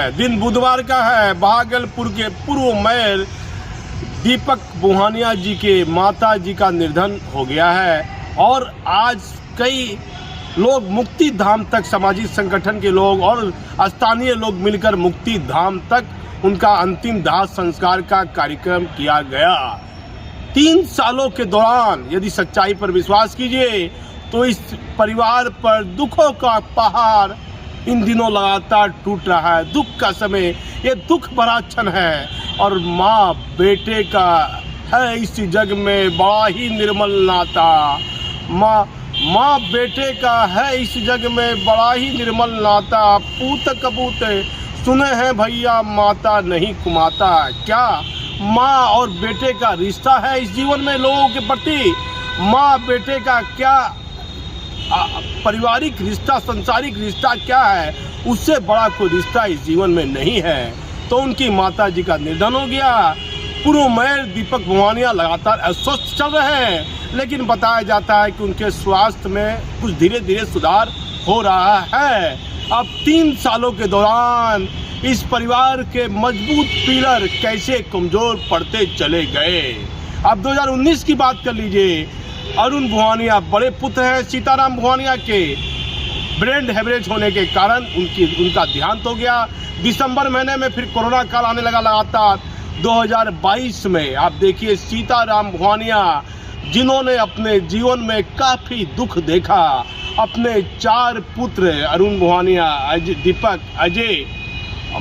है, दिन बुधवार का है। भागलपुर के पूर्व मेयर दीपक बुहानिया जी के माता जी का निधन हो गया है और आज कई लोग मुक्ति धाम तक, सामाजिक संगठन के लोग और स्थानीय लोग मिलकर मुक्ति धाम तक उनका अंतिम दाह संस्कार का कार्यक्रम किया गया। 3 सालों के दौरान यदि सच्चाई पर विश्वास कीजिए तो इस परिवार पर दुखों का पहाड़ इन दिनों लगातार टूट रहा है। दुख का समय, ये दुख भरा क्षण है और माँ बेटे का है इस जग में बड़ा ही निर्मल नाता। माँ बेटे का है इस जग में बड़ा ही निर्मल नाता। पूत कबूत सुने हैं भैया, माता नहीं कुमाता। क्या माँ और बेटे का रिश्ता है इस जीवन में लोगों के प्रति? माँ बेटे का क्या पारिवारिक रिश्ता, संसारिक रिश्ता क्या है? उससे बड़ा कोई रिश्ता इस जीवन में नहीं है। तो उनकी माता जी का निधन हो गया। पूर्व मेयर दीपक बुहानिया लगातार अस्वस्थ चल रहे हैं, लेकिन बताया जाता है कि उनके स्वास्थ्य में कुछ धीरे धीरे सुधार हो रहा है। अब 3 सालों के दौरान इस परिवार के मजबूत पिलर कैसे कमजोर पड़ते चले गए। अब 2019 की बात कर लीजिए। अरुण बुहानिया बड़े पुत्र हैं सीताराम बुहानिया के। ब्रेन हेमरेज होने के कारण उनका देहांत हो गया। दिसंबर महीने में फिर कोरोना काल आने लगा लगातार। 2022 में आप देखिए सीताराम बुहानिया, जिन्होंने अपने जीवन में काफ़ी दुख देखा, अपने 4 पुत्र अरुण बुहानिया, दीपक, अजय,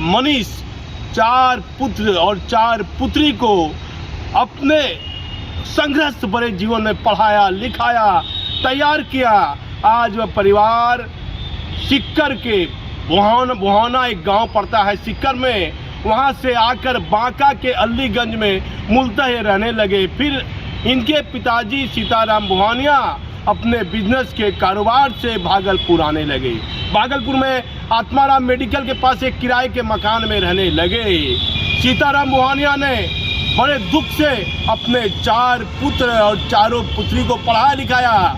मनीष, 4 पुत्र और 4 पुत्री को अपने संघर्ष भरे जीवन में पढ़ाया, लिखाया, तैयार किया। आज वह परिवार सिक्कर के बुहाना एक गांव पड़ता है सिक्कर में, वहां से आकर बांका के अलीगंज में मूलतः रहने लगे। फिर इनके पिताजी सीताराम बुहानिया अपने बिजनेस के कारोबार से भागलपुर आने लगे। भागलपुर में आत्माराम मेडिकल के पास एक किराए के मकान में रहने लगे। सीताराम बुहानिया ने बड़े दुख से अपने 4 पुत्र और 4 पुत्री को पढ़ाया लिखाया।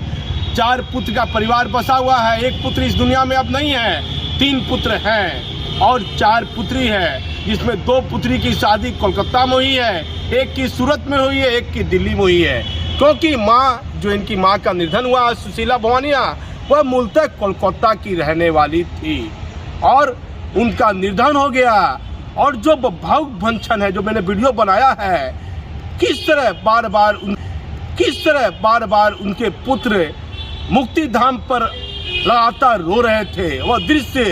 4 पुत्र का परिवार बसा हुआ है। एक पुत्र इस दुनिया में अब नहीं है, 3 पुत्र हैं और 4 पुत्री है, जिसमें 2 पुत्री की शादी कोलकाता में हुई है, एक की सूरत में हुई है, एक की दिल्ली में हुई है। क्योंकि माँ, जो इनकी माँ का निधन हुआ सुशीला बुहानिया, वह मूलतः कोलकाता की रहने वाली थी और उनका निधन हो गया। और जो भावुक भंजन है, जो मैंने वीडियो बनाया है, किस तरह बार बार उनके पुत्र मुक्ति धाम पर लगातार रो रहे थे। वह दृश्य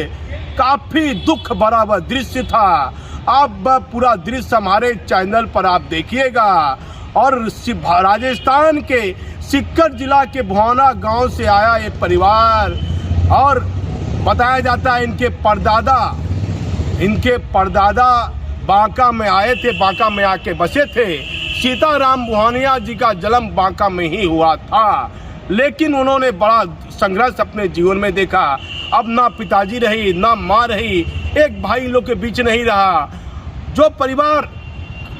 काफी दुख भरा वह दृश्य था। आप पूरा दृश्य हमारे चैनल पर आप देखिएगा। और राजस्थान के सिक्कर जिला के बुहाना गांव से आया ये परिवार, और बताया जाता है इनके परदादा बांका में आए थे, बांका में आके बसे थे। सीताराम बुहानिया जी का जन्म बांका में ही हुआ था, लेकिन उन्होंने बड़ा संघर्ष अपने जीवन में देखा। अब ना पिताजी रही, ना माँ रही, एक भाई लोग के बीच नहीं रहा। जो परिवार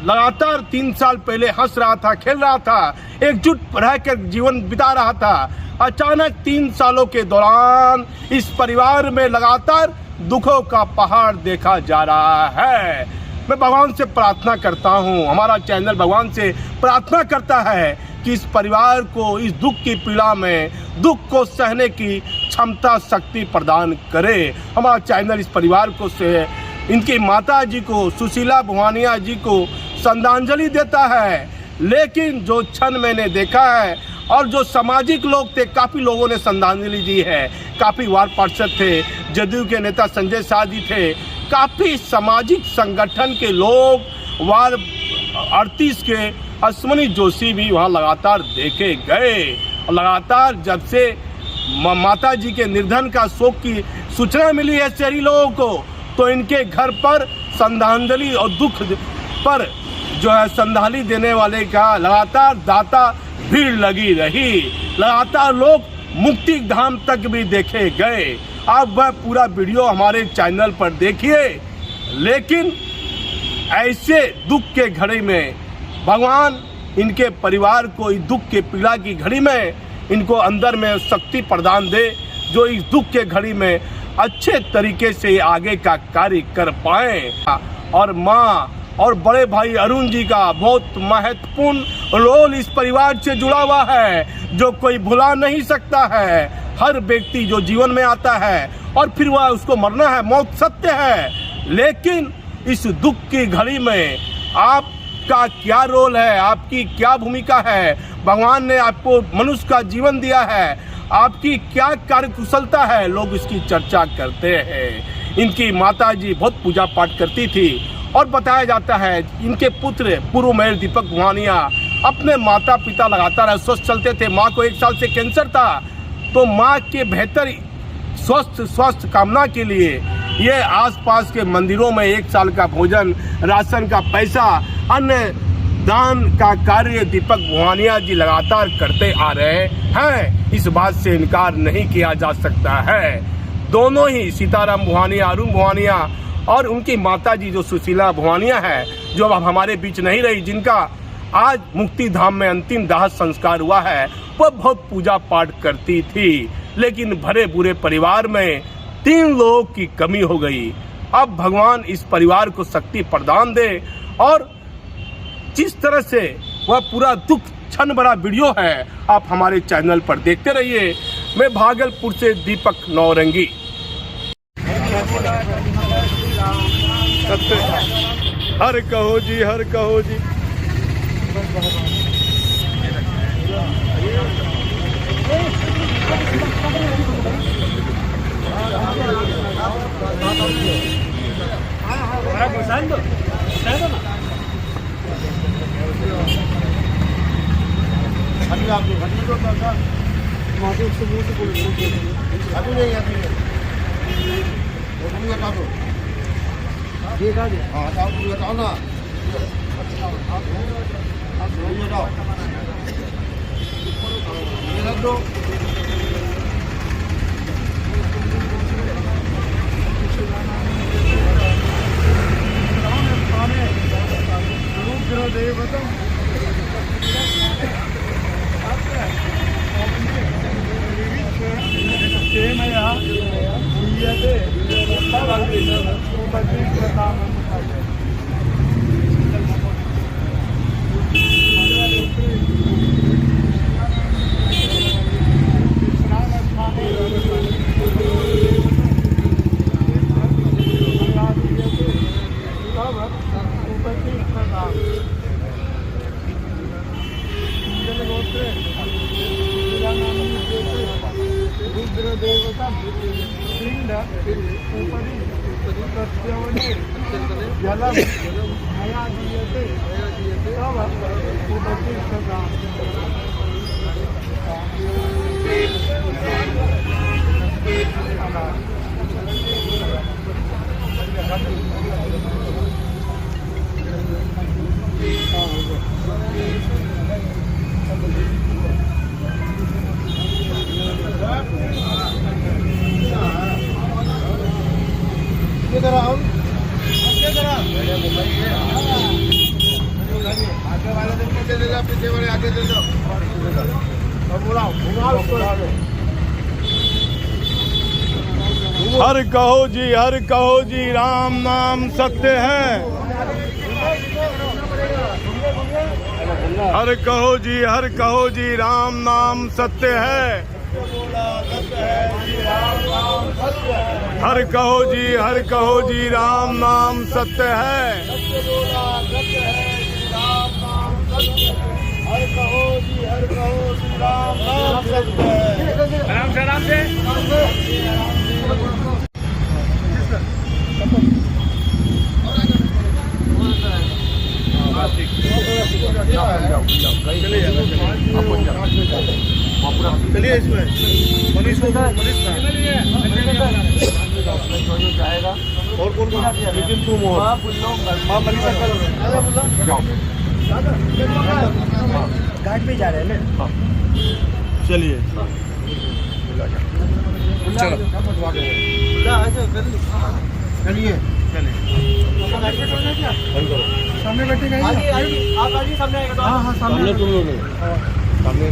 लगातार 3 साल पहले हंस रहा था, खेल रहा था, एकजुट रहकर जीवन बिता रहा था, अचानक 3 सालों के दौरान इस परिवार में लगातार दुखों का पहाड़ देखा जा रहा है। मैं भगवान से प्रार्थना करता हूँ, हमारा चैनल भगवान से प्रार्थना करता है कि इस परिवार को इस दुख की पीड़ा में दुख को सहने की क्षमता, शक्ति प्रदान करे। हमारा चैनल इस परिवार को से इनकी माता जी को, सुशीला बुहानिया जी को श्रद्धांजलि देता है। लेकिन जो क्षण मैंने देखा है और जो सामाजिक लोग थे, काफ़ी लोगों ने श्रद्धांजलि दी है। काफ़ी वार्ड पार्षद थे, जदयू के नेता संजय शाह जी थे, काफ़ी सामाजिक संगठन के लोग, वार्ड 38 के अश्वनी जोशी भी वहाँ लगातार देखे गए। लगातार जब से माता जी के निधन का शोक की सूचना मिली है शहरी लोगों को, तो इनके घर पर श्रद्धांजलि और दुख पर जो है श्रद्धांजलि देने वाले का लगातार दाता भीड़ लगी रही। लगातार लोग मुक्ति धाम तक भी देखे गए। आप वह पूरा वीडियो हमारे चैनल पर देखिए। लेकिन ऐसे दुख के घड़ी में भगवान इनके परिवार को इस दुख के पीड़ा की घड़ी में इनको अंदर में शक्ति प्रदान दे, जो इस दुख के घड़ी में अच्छे तरीके से आगे का कार्य कर पाए। और माँ और बड़े भाई अरुण जी का बहुत महत्वपूर्ण रोल इस परिवार से जुड़ा हुआ है, जो कोई भुला नहीं सकता है। हर व्यक्ति जो जीवन में आता है और फिर वह उसको मरना है, मौत सत्य है, लेकिन इस दुख की घड़ी में आपका क्या रोल है, आपकी क्या भूमिका है? भगवान ने आपको मनुष्य का जीवन दिया है, आपकी क्या कार्यकुशलता है, लोग इसकी चर्चा करते हैं। इनकी माताजी बहुत पूजा पाठ करती थी और बताया जाता है इनके पुत्र पूर्व मेयर दीपक भुवानिया अपने माता पिता लगातार स्वस्थ चलते थे। माँ को 1 साल से कैंसर था, तो माँ के बेहतर स्वस्थ कामना के लिए ये आसपास के मंदिरों में 1 साल का भोजन, राशन का पैसा, अन्य दान का कार्य दीपक भुवानिया जी लगातार करते आ रहे हैं। इस बात से इनकार नहीं किया जा सकता है। दोनों ही सीताराम भुवानिया, अरुण भुवानिया और उनकी माता जी जो सुशीला भुवानिया है, जो अब हमारे बीच नहीं रही, जिनका आज मुक्ति धाम में अंतिम दाह संस्कार हुआ है, वह बहुत पूजा पाठ करती थी, लेकिन भरे बुरे परिवार में 3 लोगों की कमी हो गई। अब भगवान इस परिवार को शक्ति प्रदान दे और जिस तरह से वह पूरा दुख क्षण भरा वीडियो है आप हमारे चैनल पर देखते रहिए। मैं भागलपुर से दीपक नौरंगी। हर कहो जी, हर कहो जी। हर कहो जी, राम नाम सत्य है। हर कहो जी, राम नाम सत्य है। हर कहो जी, राम नाम सत्य है। आराम से चलिए इसमें मनीष जाएगा और कौन लेकिन तुम घाट पे जा रहे हैं ना। चलिए चलिए सामने बैठे गए आप आइए सामने आएगा। हाँ सामने तुम लोग सामने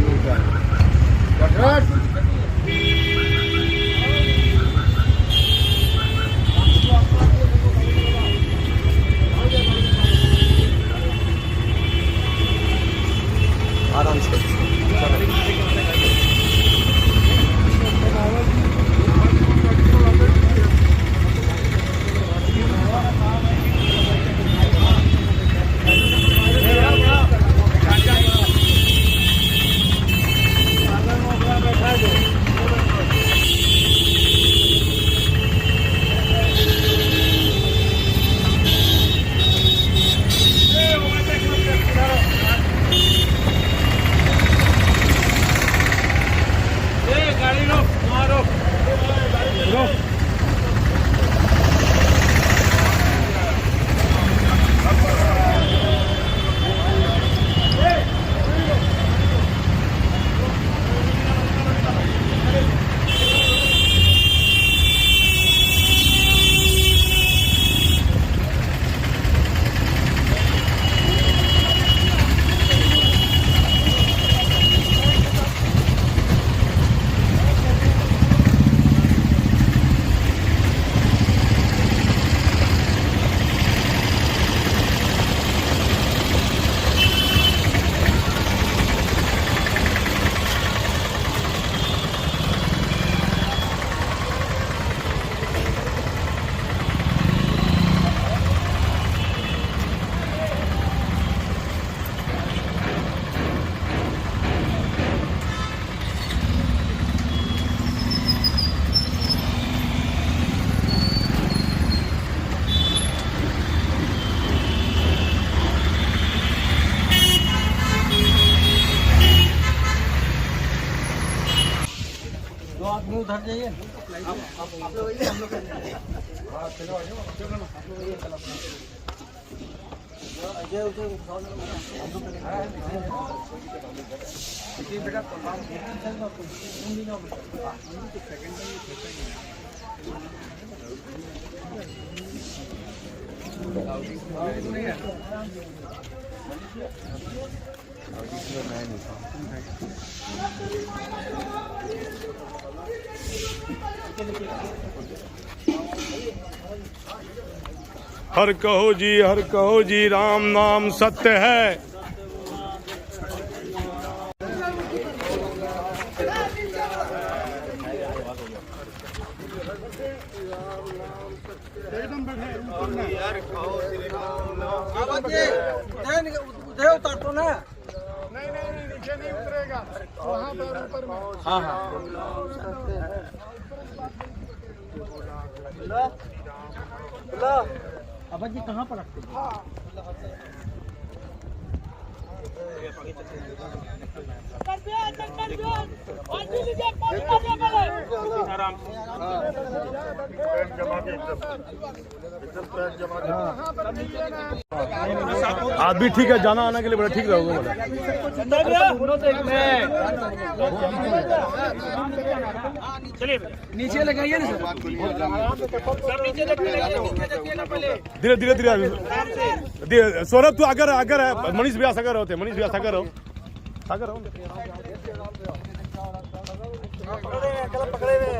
उधर जाइए। हर कहो जी राम नाम सत्य है। उधर उतर तो ना। नहीं नीचे नहीं उतरेगा, वहाँ पर ऊपर में। हाँ हाँ। अब जी कहाँ पर रखते हैं? आदमी ठीक है, जाना आने के लिए बड़ा ठीक रहोगे। नीचे लगाइए ना धीरे धीरे धीरे। सौरभ तू अगर है, मनीष भैया सागर होते, मनीष भैया सागर हो, सागर हो। पकड़े हुए।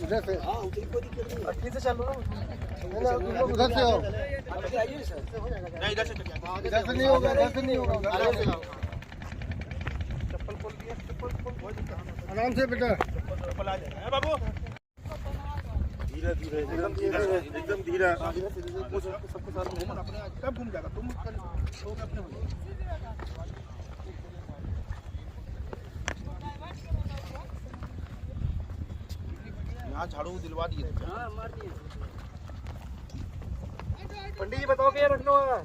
उधर से अच्छे से चलो ना। उधर से आओ। आइए सर। नहीं इधर से नहीं होगा, इधर से नहीं होगा। चप्पल खोल दिया, आराम से बेटा। चप्पल आ जाएगा बाबू। धीरे धीरे एकदम धीरे। सबको साथ में अपने कब घूम जाएगा तुम अपने यहाँ झाड़ू दिलवा दिए। हाँ मार दिए। पंडित जी बताओ क्या रखना है?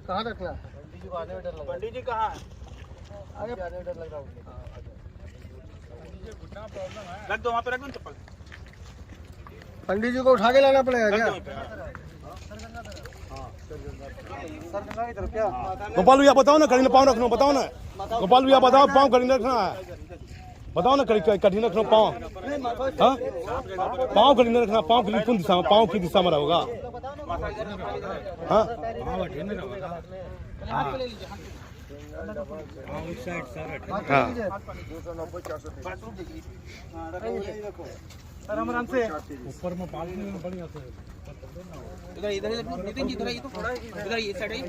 कहाँ रखना? पंडित जी को आने में डर लग रहा है। पंडित जी कहाँ है? आगे आने में डर लग रहा है। रख दो वहाँ पे, रख दो चप्पल। पंडित जी को उठा के लाना पड़ेगा क्या? सर की तरफ क्या? गोपाल भैया बताओ ना, करीने पाँव रखना, बताओ ना गोपाल भैया, बताओ पाँव करीने रखना है, बताओ ना करीने रखना पाँव। हाँ पाँव करीने रखना, पाँव की कौन दिशा में, पाँव की दिशा में रहोगा। हाँ सर आराम से ऊपर में पाल में बढ़िया से इधर इधर नितिन जी इधर ये तो थोड़ा इधर ये साइड है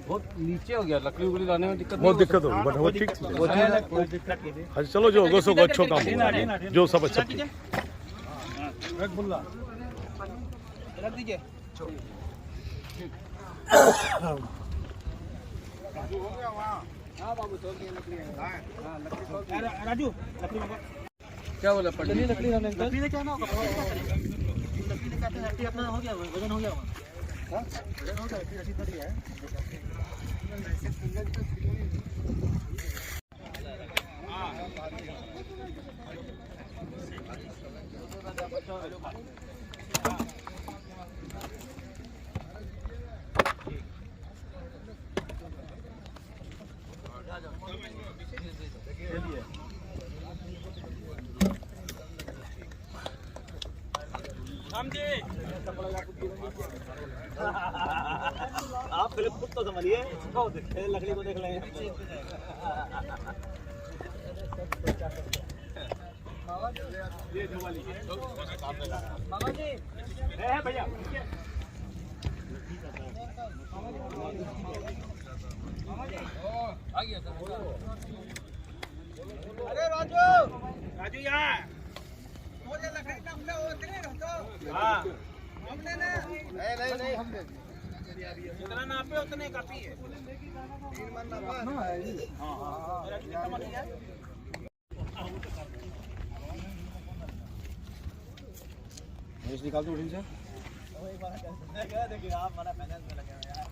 बहुत नीचे हो गया, लकड़ी उकड़ी लाने में दिक्कत बहुत दिक्कत होगी, बट वो ठीक कोई दिक्कत नहीं। है। चलो जो होगा सो अच्छा काम होगा, जो सब अच्छा। रख बुल्ला रख दीजिए। हाँ बाबू तोड़ दिए लकड़ी। हाँ लकड़ी राजू लकड़ी क्या बोला पंडित? लकड़ी लकड़ी क्या ना होगा, लकड़ी लेके आते हैं। लकड़ी अपना हो गया, वजन हो गया। हाँ वजन हो गया, रसीद भर गया है। आप पहले खुद तो संभालिए, लकड़ी को देख लेंगे। मामा जी है भैया। आ गया सर। अरे राजू राजू यहाँ लकड़ी ना हमने वो नहीं। हाँ हमने नहीं हम दे जितना नापे उतने काफी है। 3 मन नापा ना है। हां मेरा कितना बन गया? भैंस निकाल दो उठिन से। देखिए आप हमारा फाइनेंस में लगे हुए यार,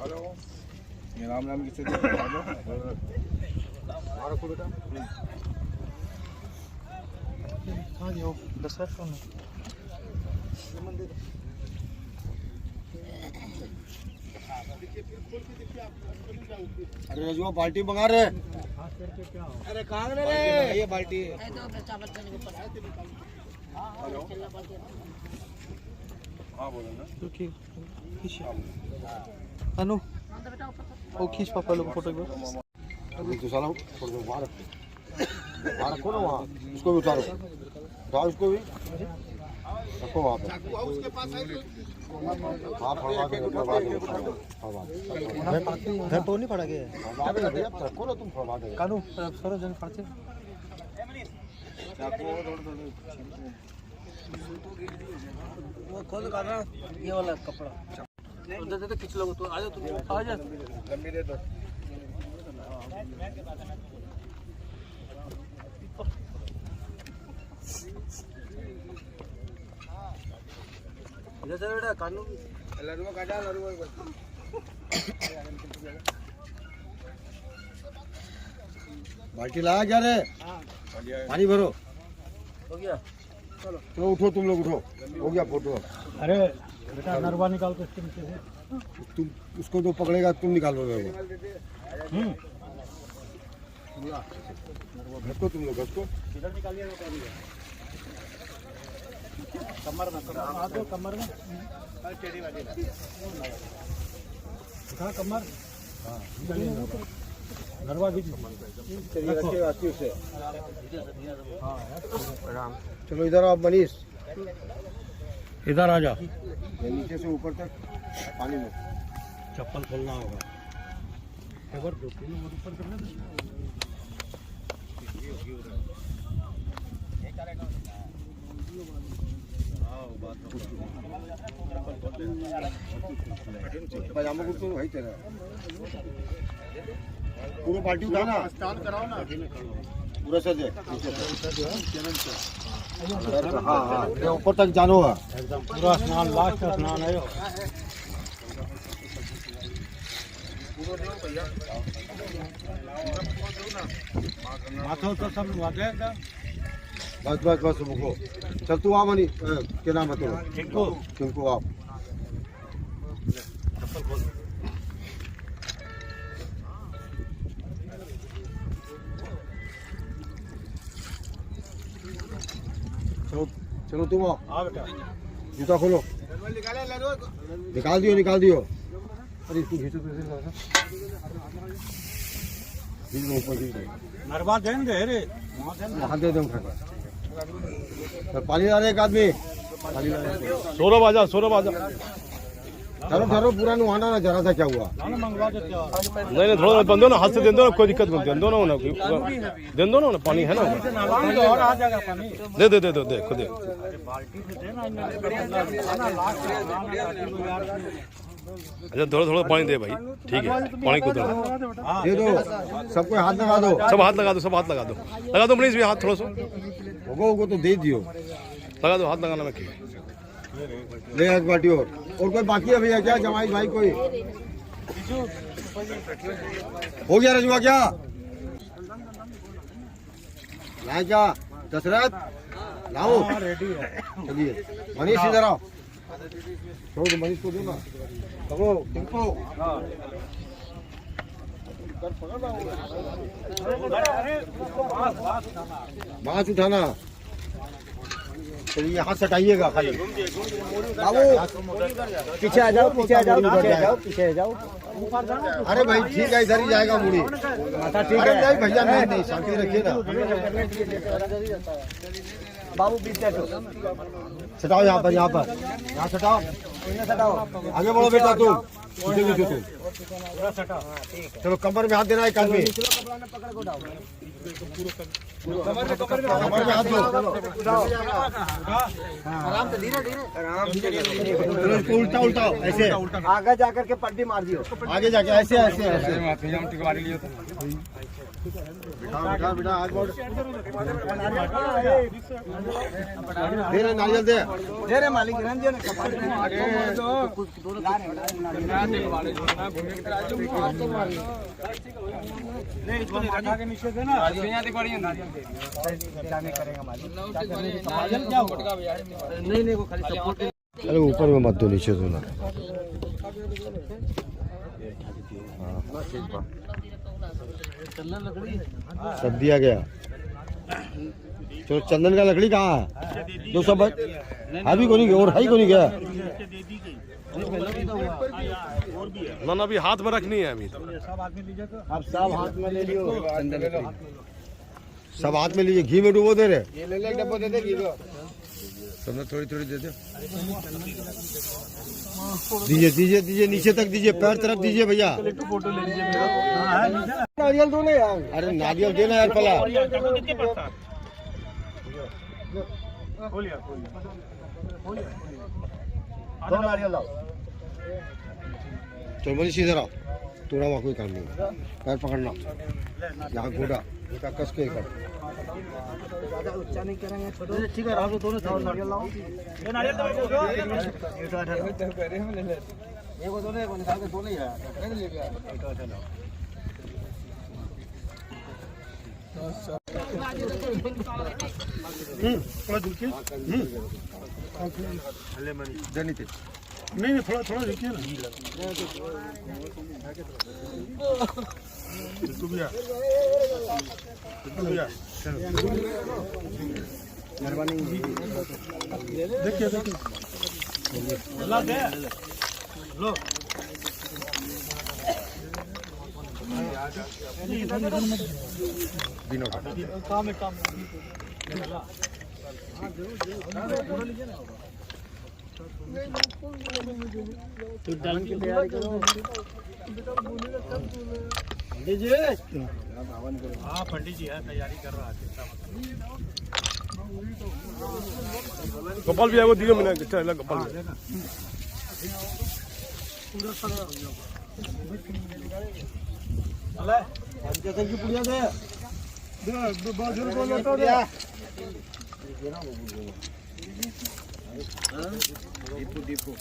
हेलो ये राम नाम किससे हमारा को बेटा हां जी वो दशरथ कौन है? अरे रजुआ बाल्टी मंगा रहे। अरे कहां गए रे ये बाल्टी? हाँ बोलो ना। ठीक अनु वो खींच पापा लोग फोटो को। अभी तो साला छोड़ दो बाहर रखो ना वहाँ। उसको भी उतारो उसको भी रखो वहाँ पे। हाँ फड़वा के घर तो नहीं पड़ा के रखो ना तुम फड़वा दे। कानू सरो जन पड़ते वो खोल कर रहा ये वाला कपड़ा उधर से तो खींच लो तो आ जाओ तुम आ जाओ लंबी दे दो। इधर चलो बेटा कानू लड़ुआ काटा लड़ुआ बाल्टी लाया क्या रे? पानी भरो। हो गया चलो उठो तुम लोग उठो। हो गया फोटो। अरे बेटा नरवा निकाल के इसके नीचे से। तुम उसको जो पकड़ेगा तुम निकालोगे। घसको तुम लोग घसको। इधर निकालिए कमर में कमर में दिखा कमर। हाँ नरवा भी चलो इधर आओ मनीष। इधर आ जा। नीचे से ऊपर तक पानी में चप्पल खोलना होगा। खबर दो तीन ऊपर करना। पजामा कुर्ता भाई तेरा पूरा पार्टी उठाना स्नान कराओ ना। पूरा सज है। हाँ हाँ ऊपर तक जानो है एकदम पूरा स्नान लास्ट स्नान है। माथो तो सब वादे बस बस बस रुको। चल तू आ मनी क्या नाम है तेरा? किनको आप चलो चलो तुम आओ। जूता खोलो। निकाल दियो। अरे इसको खींचो ऊपर नरवा देंगे रे वहाँ दे दो उठा। पानी ला रहे एक आदमी। सौरभ आजा। ठहरो पूरा नुहाना ना जरा सा क्या हुआ? मंगवा देते हो। नहीं थोड़ा बंद दो ना, हाथ से दे दो ना, कोई दिक्कत नहीं। दे दो ना दे दो ना, पानी है ना। और आ जाएगा पानी। दे खुद दे। बाल्टी से देना अच्छा थोड़ा पानी दे भाई। ठीक है पानी को दे दो। सबको हाथ लगा दो। सब हाथ लगा दो प्लीज भी हाथ थोड़ा सा होगा तो दे दियो। लगा दो। हाथ लगाना में ले एक बाटी और कोई बाकी है भैया क्या? जमाई भाई कोई हो गया? रजुआ क्या लाए क्या? दशरथ लाओ। चलिए मनीष इधर आओ। छोड़ दो मनीष को दो ना। पकड़ो टिंको। बाँस उठाना। चलिए यहाँ से हटाइएगा खाली। बाबू पीछे आ जाओ पीछे आ जाओ। अरे भाई ठीक है इधर ही जाएगा मुड़ी। ठीक है भैया नहीं शांति रखिए ना। बाबू बीच से सटाओ यहाँ पर यहाँ सटाओ आगे बढ़ो बेटा तू चलो कमर में हाथ देना एक आदमी कमर में हाथ दो आराम से धीरे धीरे इसको उल्टा उल्टा ऐसे आगे जाकर के पट्टी मार दियो आगे जाके ऐसे ऐसे ऐसे बेटा बेटा आगे बढ़ दे रे नारियल दे दे रे मालिक रंजन नहीं वो खाली सपोर्ट अरे ऊपर में मत दो नीचे दो ना सब दिया गया चलो चंदन का लकड़ी कहाँ है जो सब अभी को नहीं गया और है को नहीं गया ना अभी हाथ में रखनी है अभी अब सब हाथ में ले लियो सब हाथ में लीजिए घी में डुबो दे रहे ये ले ले डब्बो दे दे घी को सब थोड़ी थोड़ी दे दे दीजिए दीजिए दीजिए नीचे तक दीजिए पैर तरफ दीजिए भैया नारियल दो ना यार अरे नारियल देना यार पला दो नारियल लाओ चलो मनीष इधर आओ थोड़ा वहाँ कोई काम नहीं पैर पकड़ना यहाँ घोड़ा घोड़ा कस के कर ज्यादा उच्चा नहीं करेंगे छोटो ठीक है आप दोनों नारियल लाओ ये नारियल दो ये वो दोनों को निकाल के दो नहीं है थोड़ा झुकिए नहीं थोड़ा थोड़ा झुकिए ना बिल्कुल भैया मेहरबानी देखिए देखिए लो दिनों का काम है काम डालने की तैयारी करो लीजिए हाँ पंडित जी है तैयारी कर रहा है गोपाल भी है वो दियो मैंने चल गोपाल जैसे की पुड़िया दे बाजू बोलो तो दीपू दीपू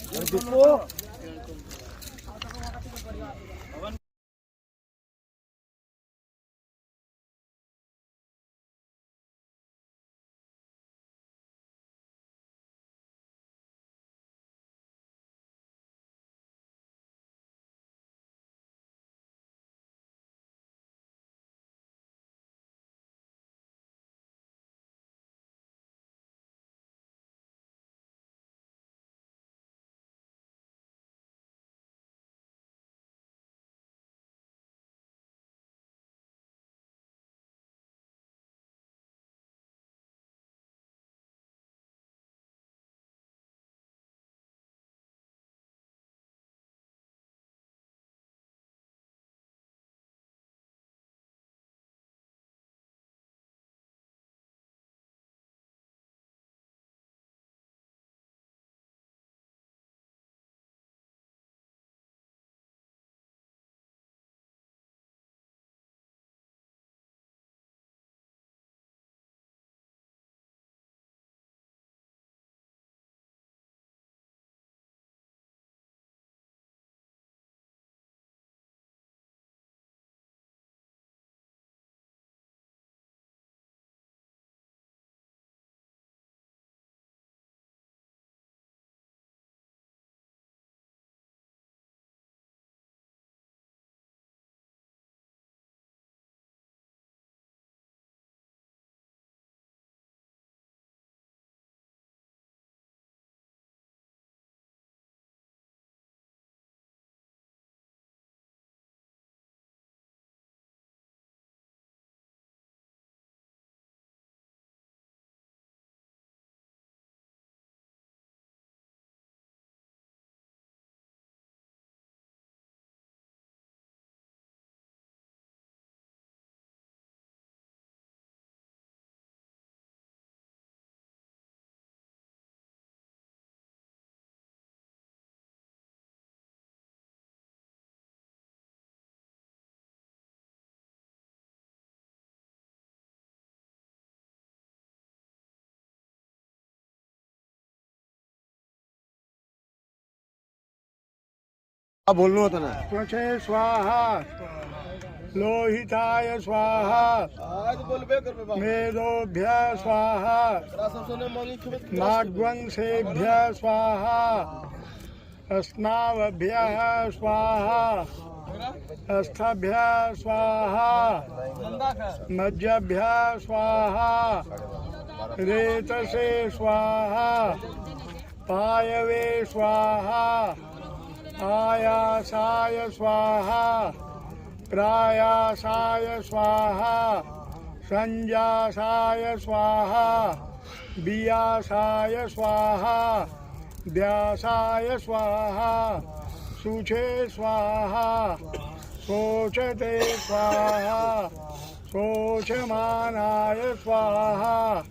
अब बोलना होता ना त्वचे स्वाहा लोहिताय स्वाहा आज बोलबे कर बाबा मेदोभ्य स्वाहा नागवंशेभ्य स्वाहा अस्नावभ्यः स्वाहा अस्थभ्यः स्वाहा मज्जभ्यः स्वाहा रेतसे स्वाहा पायवे स्वाहा आयासाय स्वाहा प्रायासाय स्वाहा संजासाय स्वाहा बियासाय स्वाहा व्यासाय स्वाहा शुचे स्वाहा शोचते स्वाहा शोचमानाय स्वाहा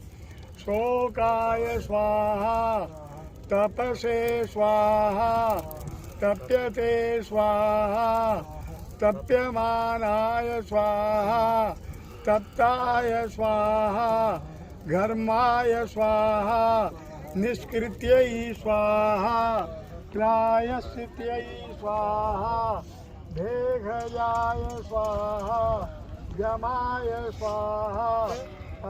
शोकाय स्वाहा तपसे स्वाहा तप्यते स्वाहा तप्यमानाय स्वाहा तप्ताय स्वाहा घर्माय स्वाहा निष्कृत्यै स्वाहा प्रायश्चित्यै स्वाहा भेषजाय स्वाहा यमाय स्वाहा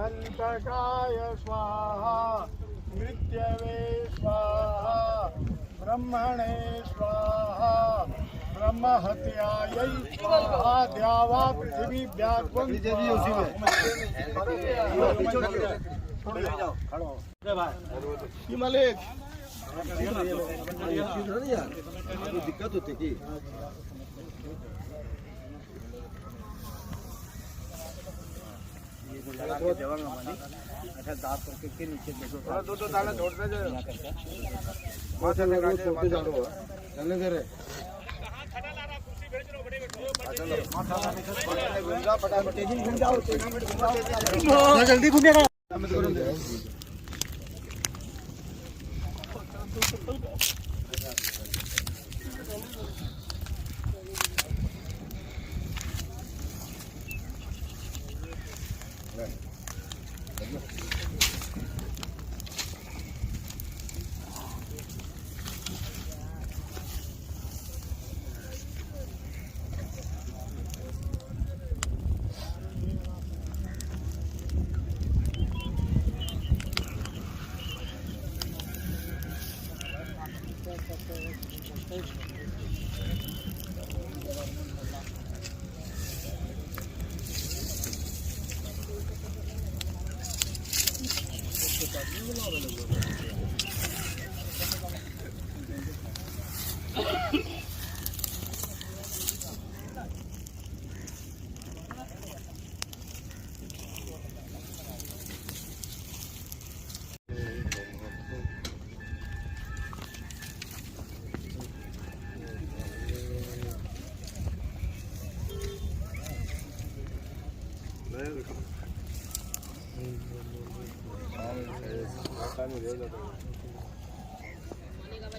अंतकाय स्वाहा मृत्यवे स्वाहा ब्रह्मणे स्वाहा ब्रह्महत्यायै स्वाहा द्यावा पृथ्वी व्यात्वं मालिक दिक्कत होती की दो दाना छोड़ते चलने दे रहे जल्दी घूमेगा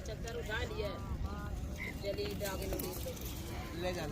चक्कर उठा लिया चलिए आगे ले जा